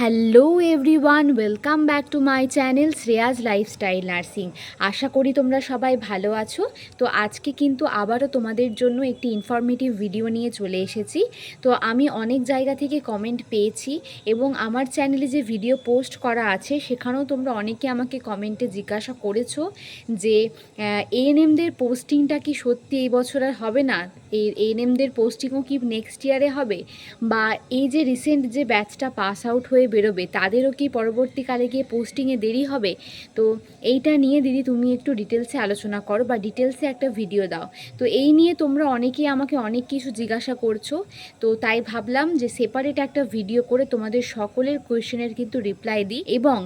Hello everyone, welcome back to my channel Shreyas lifestyle nursing. আশা করি তোমরা সবাই ভালো আছো। তো আজকে কিন্তু আবারও তোমাদের জন্য একটি ইনফরমেটিভ ভিডিও নিয়ে চলে এসেছি। তো আমি অনেক জায়গা থেকে কমেন্ট পেয়েছি এবং আমার চ্যানেলে যে ভিডিও পোস্ট করা আছে সেখানেও তোমরা অনেকে আমাকে কমেন্টে জিজ্ঞাসা করেছো যে এএনএমদের পোস্টিংটা কি সত্যি এই বছর আর হবে না, এই এএনএমদের পোস্টিংও কি নেক্সট ইয়ারে হবে, বা এই যে রিসেন্ট যে ব্যাচটা পাস আউট হয়ে বেরোবে তাদেরও কি পরবর্তীকালে গিয়ে পোস্টিংয়ে দেরি হবে। তো এইটা নিয়ে দিদি তুমি একটু ডিটেলসে আলোচনা করো বা ডিটেলসে একটা ভিডিও দাও। তো এই নিয়ে তোমরা অনেকেই আমাকে অনেক কিছু জিজ্ঞাসা করছো, তো তাই ভাবলাম যে সেপারেট একটা ভিডিও করে তোমাদের সকলের কোয়েশ্চেনের কিন্তু রিপ্লাই দিই, এবং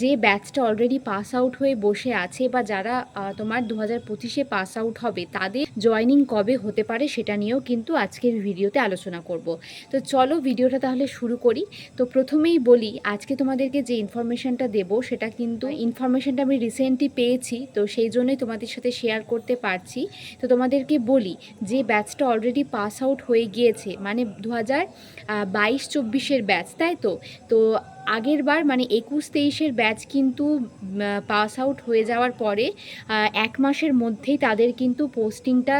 যে ব্যাচটা অলরেডি পাস আউট হয়ে বসে আছে বা যারা তোমার 2025-এ পাস আউট হবে তাদের জয়নিং কবে হতে পারে সেটা নিয়েও কিন্তু আজকের ভিডিওতে আলোচনা করব। তো চলো ভিডিওটা তাহলে শুরু করি। তো প্রথমেই বলি, আজকে তোমাদেরকে যে ইনফরমেশানটা দেব সেটা কিন্তু ইনফরমেশানটা আমি রিসেন্টলি পেয়েছি, তো সেই জন্যই তোমাদের সাথে শেয়ার করতে পারছি। তো তোমাদেরকে বলি, যে ব্যাচটা অলরেডি পাস আউট হয়ে গিয়েছে মানে 2022-24-এর ব্যাচ, তাই তো তো আগের বার মানে 21-23-এর ব্যাচ কিন্তু পাস আউট হয়ে যাওয়ার পরে 1 মাসের মধ্যেই তাদের কিন্তু পোস্টিংটা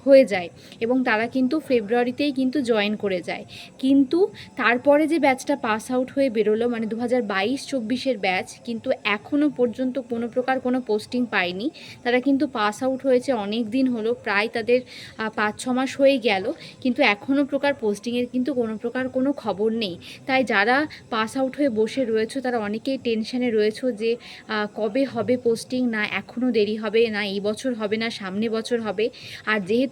হয়ে যায় এবং তারা কিন্তু ফেব্রুয়ারিতেই কিন্তু জয়েন করে যায়। কিন্তু তারপরে যে ব্যাচটা পাস আউট হয়ে বেরোলো মানে 2022-24-এর ব্যাচ, কিন্তু এখনও পর্যন্ত কোনো প্রকার কোনো পোস্টিং পায়নি। তারা কিন্তু পাস আউট হয়েছে অনেক দিন হলো, প্রায় তাদের 5-6 মাস হয়ে গেল, কিন্তু এখনও প্রকার পোস্টিংয়ের কিন্তু কোনো প্রকার কোনো খবর নেই। তাই যারা পাস আউট হয়ে বসে রয়েছে তারা অনেকেই টেনশানে রয়েছে যে কবে হবে পোস্টিং, না এখনও দেরি হবে, না এই বছর হবে, না সামনে বছর হবে। আর যেহেতু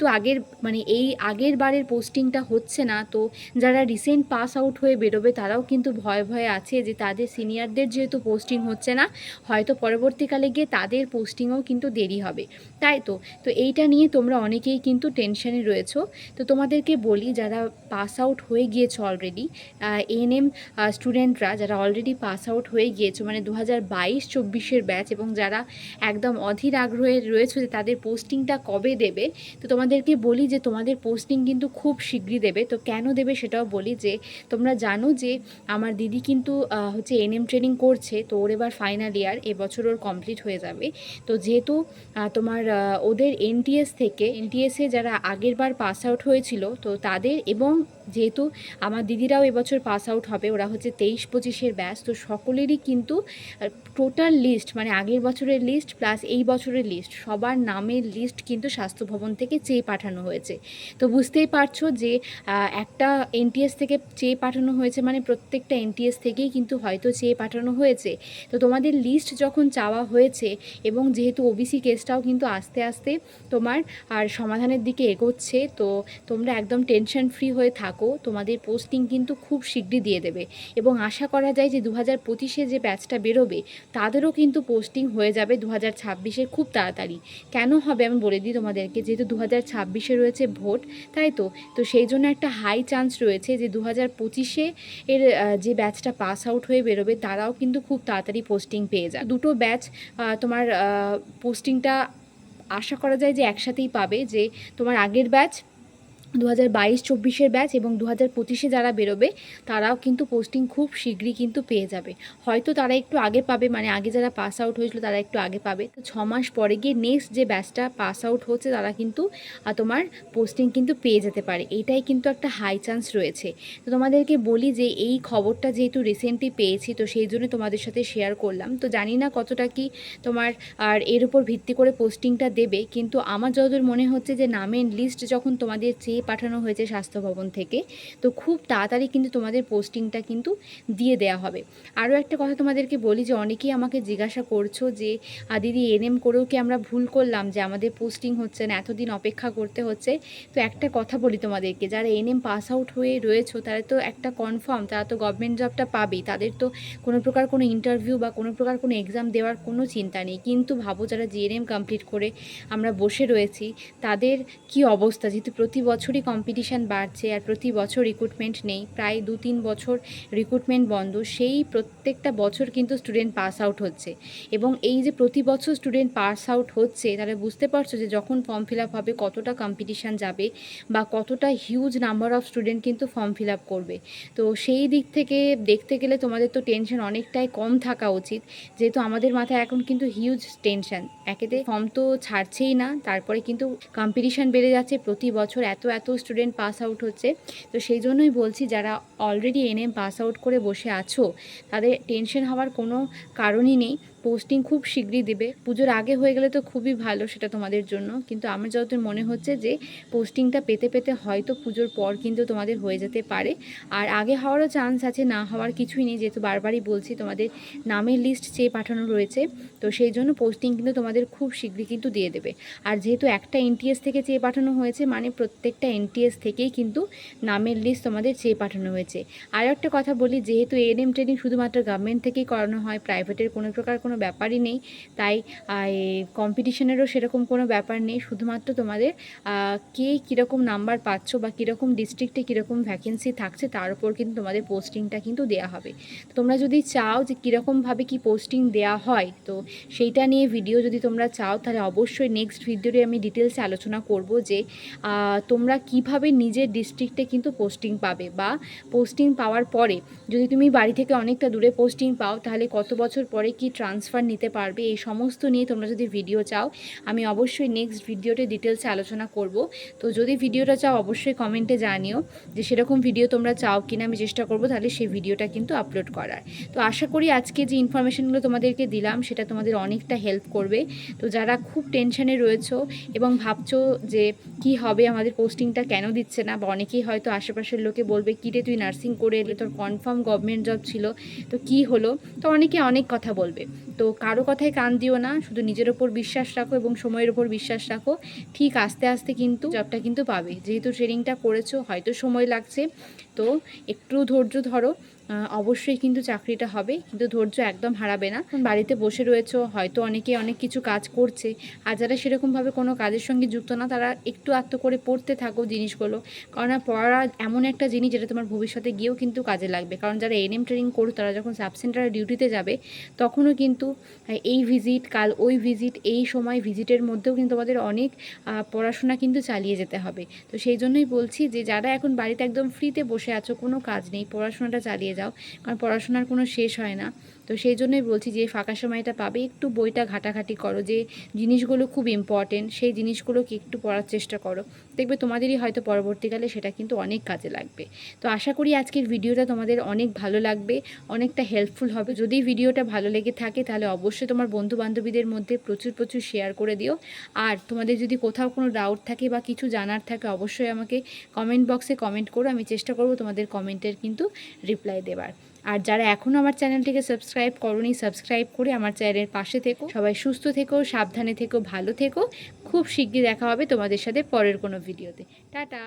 এই আগের বারের পোস্টিংটা হচ্ছে না, তো যারা রিসেন্ট পাস আউট হয়ে বেরোবে তারাও কিন্তু ভয়ে ভয়ে আছে যে তাদের সিনিয়রদের যেহেতু পোস্টিং হচ্ছে না, হয়তো পরবর্তীকালে গিয়ে তাদের পোস্টিংও কিন্তু দেরি হবে, তাই তো তো এইটা নিয়ে তোমরা অনেকেই কিন্তু টেনশানে রয়েছো। তো তোমাদেরকে বলি, যারা পাস আউট হয়ে গিয়েছো অলরেডি, এএনএম স্টুডেন্টরা যারা অলরেডি পাস আউট হয়ে গিয়েছো মানে 2022-24-এর ব্যাচ, এবং যারা একদম অধীর আগ্রহে রয়েছে যে তাদের পোস্টিংটা কবে দেবে, তো তোমাদেরকে বলি যে তোমাদের পোস্টিং কিন্তু খুব শীঘ্রই দেবে। তো কেন দেবে সেটাও বলি, যে তোমরা জানো যে আমার দিদি কিন্তু হচ্ছে এএনএম ট্রেনিং করছে, তো ওর এবার ফাইনাল ইয়ার, এবছর ওর কমপ্লিট হয়ে যাবে। তো যেহেতু তোমার ওদের এনটিএসে যারা আগের বার পাস আউট হয়েছিল তো তাদের, এবং যেহেতু আমার দিদিরাও এবছর পাস আউট হবে, ওরা হচ্ছে 23-25-এর ব্যাচ, তো সকলেরই কিন্তু টোটাল লিস্ট মানে আগের বছরের লিস্ট প্লাস এই বছরের লিস্ট সবার নামের লিস্ট কিন্তু স্বাস্থ্য ভবন থেকে চেয়ে পাঠানো হয়েছে। তো বুঝতেই পারছো যে একটা এনটিএস থেকে চেয়ে পাঠানো হয়েছে মানে প্রত্যেকটা এনটিএস থেকেই কিন্তু হয়তো চেয়ে পাঠানো হয়েছে। তো তোমাদের লিস্ট যখন চাওয়া হয়েছে, এবং যেহেতু ওবিসি কেসটাও কিন্তু আস্তে আস্তে তোমার আর সমাধানের দিকে এগোচ্ছে, তো তোমরা একদম টেনশন ফ্রি হয়ে থাকো, তোমাদের পোস্টিং কিন্তু খুব শীঘ্রই দিয়ে দেবে। এবং আশা করা যায় যে 2025-এ যে ব্যাচটা বেরোবে তাদেরও কিন্তু পোস্টিং হয়ে যাবে 2026-এ খুব তাড়াতাড়ি। কেন হবে আমি বলে দিই তোমাদেরকে, যেহেতু 2026-এ রয়েছে ভোট, তাই তো তো সেই জন্য একটা হাই চান্স রয়েছে যে 2025-এ এর যে ব্যাচটা পাস আউট হয়ে বেরোবে তারাও কিন্তু খুব তাড়াতাড়ি পোস্টিং পেয়ে যায়। দুটো ব্যাচ তোমার পোস্টিংটা আশা করা যায় যে একসাথেই পাবে, যে তোমার আগের ব্যাচ 2022-24-এর ব্যাচ এবং 2025-এ যারা বেরোবে তারাও কিন্তু পোস্টিং খুব শীঘ্রই কিন্তু পেয়ে যাবে। হয়তো তারা একটু আগে পাবে, মানে আগে যারা পাস আউট হয়েছিল তারা একটু আগে পাবে, তো 6 মাস পরে গিয়ে নেক্সট যে ব্যাচটা পাস আউট হচ্ছে তারা কিন্তু তোমার পোস্টিং কিন্তু পেয়ে যেতে পারে। এইটাই কিন্তু একটা হাই চান্স রয়েছে। তো তোমাদেরকে বলি যে এই খবরটা যেহেতু রিসেন্টলি পেয়েছি, তো সেই জন্য তোমাদের সাথে শেয়ার করলাম। তো জানি না কতটা কি তোমার আর এর উপর ভিত্তি করে পোস্টিংটা দেবে, কিন্তু আমার যতদূর মনে হচ্ছে যে নামের লিস্ট যখন তোমাদের চেয়ে পাঠানো হয়েছে স্বাস্থ্য ভবন থেকে, তো খুব তাড়াতাড়ি কিন্তু তোমাদের পোস্টিংটা কিন্তু দিয়ে দেওয়া হবে। আরও একটা কথা তোমাদেরকে বলি, যে অনেকেই আমাকে জিজ্ঞাসা করছো যে দিদি এনএম করেও কি আমরা ভুল করলাম যে আমাদের পোস্টিং হচ্ছে না, এতদিন অপেক্ষা করতে হচ্ছে। তো একটা কথা বলি তোমাদেরকে, যারা এনএম পাস আউট হয়ে রয়েছো তারা তো একটা কনফার্ম, তারা তো গভর্নমেন্ট জবটা পাবেই, তাদের তো কোনো প্রকার কোনো ইন্টারভিউ বা কোনো প্রকার কোনো এক্সাম দেওয়ার কোনো চিন্তা নেই। কিন্তু ভাবো যারা জিএনএম কমপ্লিট করে আমরা বসে রয়েছি তাদের কি অবস্থা, যেহেতু প্রতি বছর বছরই কম্পিটিশান বাড়ছে আর প্রতি বছর রিক্রুটমেন্ট নেই, প্রায় 2-3 বছর রিক্রুটমেন্ট বন্ধ, সেই প্রত্যেকটা বছর কিন্তু স্টুডেন্ট পাস আউট হচ্ছে। এবং এই যে প্রতি বছর স্টুডেন্ট পাস আউট হচ্ছে, তাহলে বুঝতে পারছো যে যখন ফর্ম ফিল আপ হবে কতটা কম্পিটিশান যাবে বা কতটা হিউজ নাম্বার অফ স্টুডেন্ট কিন্তু ফর্ম ফিল আপ করবে। তো সেই দিক থেকে দেখতে গেলে তোমাদের তো টেনশন অনেকটাই কম থাকা উচিত, যেহেতু আমাদের মাথায় এখন কিন্তু হিউজ টেনশন। একেতে ফর্ম তো ছাড়ছেই না, তারপরে কিন্তু কম্পিটিশান বেড়ে যাচ্ছে, প্রতি বছর এত স্টুডেন্ট পাস আউট হচ্ছে। তো সেই জন্যই বলছি, যারা অলরেডি এনএম পাস আউট করে বসে আছো তাদের টেনশন হওয়ার কোনো কারণই নেই। পোস্টিং খুব শীঘ্রই দেবে, পুজোর আগে হয়ে গেলে তো খুবই ভালো সেটা তোমাদের জন্য, কিন্তু আমার যতদূর মনে হচ্ছে যে পোস্টিংটা পেতে পেতে হয়তো পুজোর পর কিন্তু তোমাদের হয়ে যেতে পারে। আর আগে হওয়ারও চান্স আছে, না হওয়ার কিছুই নেই, যেহেতু বারবারই বলছি তোমাদের নামের লিস্ট চেয়ে পাঠানো রয়েছে। তো সেই জন্য পোস্টিং কিন্তু তোমাদের খুব শীঘ্রই কিন্তু দিয়ে দেবে। আর যেহেতু একটা এনটিএস থেকে চেয়ে পাঠানো হয়েছে, মানে প্রত্যেকটা এনটিএস থেকেই কিন্তু নামের লিস্ট তোমাদের চেয়ে পাঠানো হয়েছে। আর একটা কথা বলি, যেহেতু এএনএম ট্রেনিং শুধুমাত্র গভর্নমেন্ট থেকেই করানো হয়, প্রাইভেটের কোনো প্রকার কোনো ব্যাপারই নেই, তাই কম্পিটিশনেরও সেরকম কোনো ব্যাপার নেই। শুধুমাত্র তোমাদের কে কীরকম নাম্বার পাচ্ছ বা কীরকম ডিস্ট্রিক্টে কীরকম ভ্যাকেন্সি থাকছে তার উপর কিন্তু তোমাদের পোস্টিংটা কিন্তু দেওয়া হবে। তোমরা যদি চাও যে কীরকমভাবে কি পোস্টিং দেওয়া হয়, তো সেইটা নিয়ে ভিডিও যদি তোমরা চাও, তাহলে অবশ্যই নেক্সট ভিডিওতে আমি ডিটেলসে আলোচনা করব যে তোমরা কিভাবে নিজের ডিস্ট্রিক্টে কিন্তু পোস্টিং পাবে, বা পোস্টিং পাওয়ার পরে যদি তুমি বাড়ি থেকে অনেকটা দূরে পোস্টিং পাও, তাহলে কত বছর পরে কি ট্রান্সফার নিতে পারবে, এই সমস্ত নিয়ে তোমরা যদি ভিডিও চাও, আমি অবশ্যই নেক্সট ভিডিওতে ডিটেলসে আলোচনা করব। তো যদি ভিডিওটা চাও অবশ্যই কমেন্টে জানিও যে সেরকম ভিডিও তোমরা চাও কিনা, আমি চেষ্টা করব তাহলে সেই ভিডিওটা কিন্তু আপলোড করার। তো আশা করি আজকে যে ইনফরমেশনগুলো তোমাদেরকে দিলাম সেটা তোমাদের অনেকটা হেল্প করবে। তো যারা খুব টেনশানে রয়েছো এবং ভাবছো যে কি হবে, আমাদের পোস্টিংটা কেন দিচ্ছে না, বা অনেকেই হয়তো আশেপাশের লোকে বলবে কী রে তুই নার্সিং করে এলে, তোর কনফার্ম গভর্নমেন্ট জব ছিল, তো কি হলো, তো অনেকে অনেক কথা বলবে। তো কারো কথায় কান দিও না, শুধু নিজের ওপর বিশ্বাস রাখো এবং সময়ের ওপর বিশ্বাস রাখো, ঠিক আস্তে আস্তে কিন্তু জবটা কিন্তু পাবে। যেহেতু ট্রেনিংটা করেছো, হয়তো সময় লাগছে, তো একটু ধৈর্য ধরো, অবশ্যই কিন্তু চাকরিটা হবে, কিন্তু ধৈর্য একদম হারাবে না। বাড়িতে বসে রয়েছো, হয়তো অনেকে অনেক কিছু কাজ করছে, আর যারা সেরকমভাবে কোনো কাজের সঙ্গে যুক্ত না, তারা একটু আধটু করে পড়তে থাকো জিনিসগুলো, কারণ পড়া এমন একটা জিনিস যেটা তোমার ভবিষ্যতে গিয়েও কিন্তু কাজে লাগবে। কারণ যারা এনএম ট্রেনিং করো, তারা যখন সাব সেন্টারে ডিউটিতে যাবে, তখনও কিন্তু এই ভিজিট, কাল ওই ভিজিট, এই সময় ভিজিটের মধ্যেও কিন্তু তোমাদের অনেক পড়াশোনা কিন্তু চালিয়ে যেতে হবে। তো সেই জন্যই বলছি যে যারা এখন বাড়িতে একদম ফ্রিতে বসে আছো, কোনো কাজ নেই, পড়াশোনাটা চালিয়ে যাও, কারণ পড়াশোনার কোনো শেষ হয় না। তো সেই জন্যই বলছি যে ফাঁকা সময়টা পাবে, একটু বইটা ঘাটাঘাটি করো, যে জিনিসগুলো খুব ইম্পর্টেন্ট সেই জিনিসগুলোকে একটু পড়ার চেষ্টা করো, দেখবে তোমাদেরই হয়তো পরবর্তীকালে সেটা কিন্তু অনেক কাজে লাগবে। তো আশা করি আজকের ভিডিওটা তোমাদের অনেক ভালো লাগবে, অনেকটা হেল্পফুল হবে। যদি ভিডিওটা ভালো লেগে থাকে তাহলে অবশ্যই তোমার বন্ধু বান্ধবীদের মধ্যে প্রচুর শেয়ার করে দিও। আর তোমাদের যদি কোথাও কোনো ডাউট থাকে বা কিছু জানার থাকে, অবশ্যই আমাকে কমেন্ট বক্সে কমেন্ট করো, আমি চেষ্টা করব তোমাদের কমেন্টের কিন্তু রিপ্লাই দেওয়ার। আর যারা এখনও আমার চ্যানেলটিকে সাবস্ক্রাইব করোনি, সাবস্ক্রাইব করে আমার চ্যানেলের পাশে থেকো। সবাই সুস্থ থেকো, সাবধানে থেকো, ভালো থেকো। খুব শিগগির দেখা হবে তোমাদের সাথে পরের কোনো ভিডিওতে। টাটা।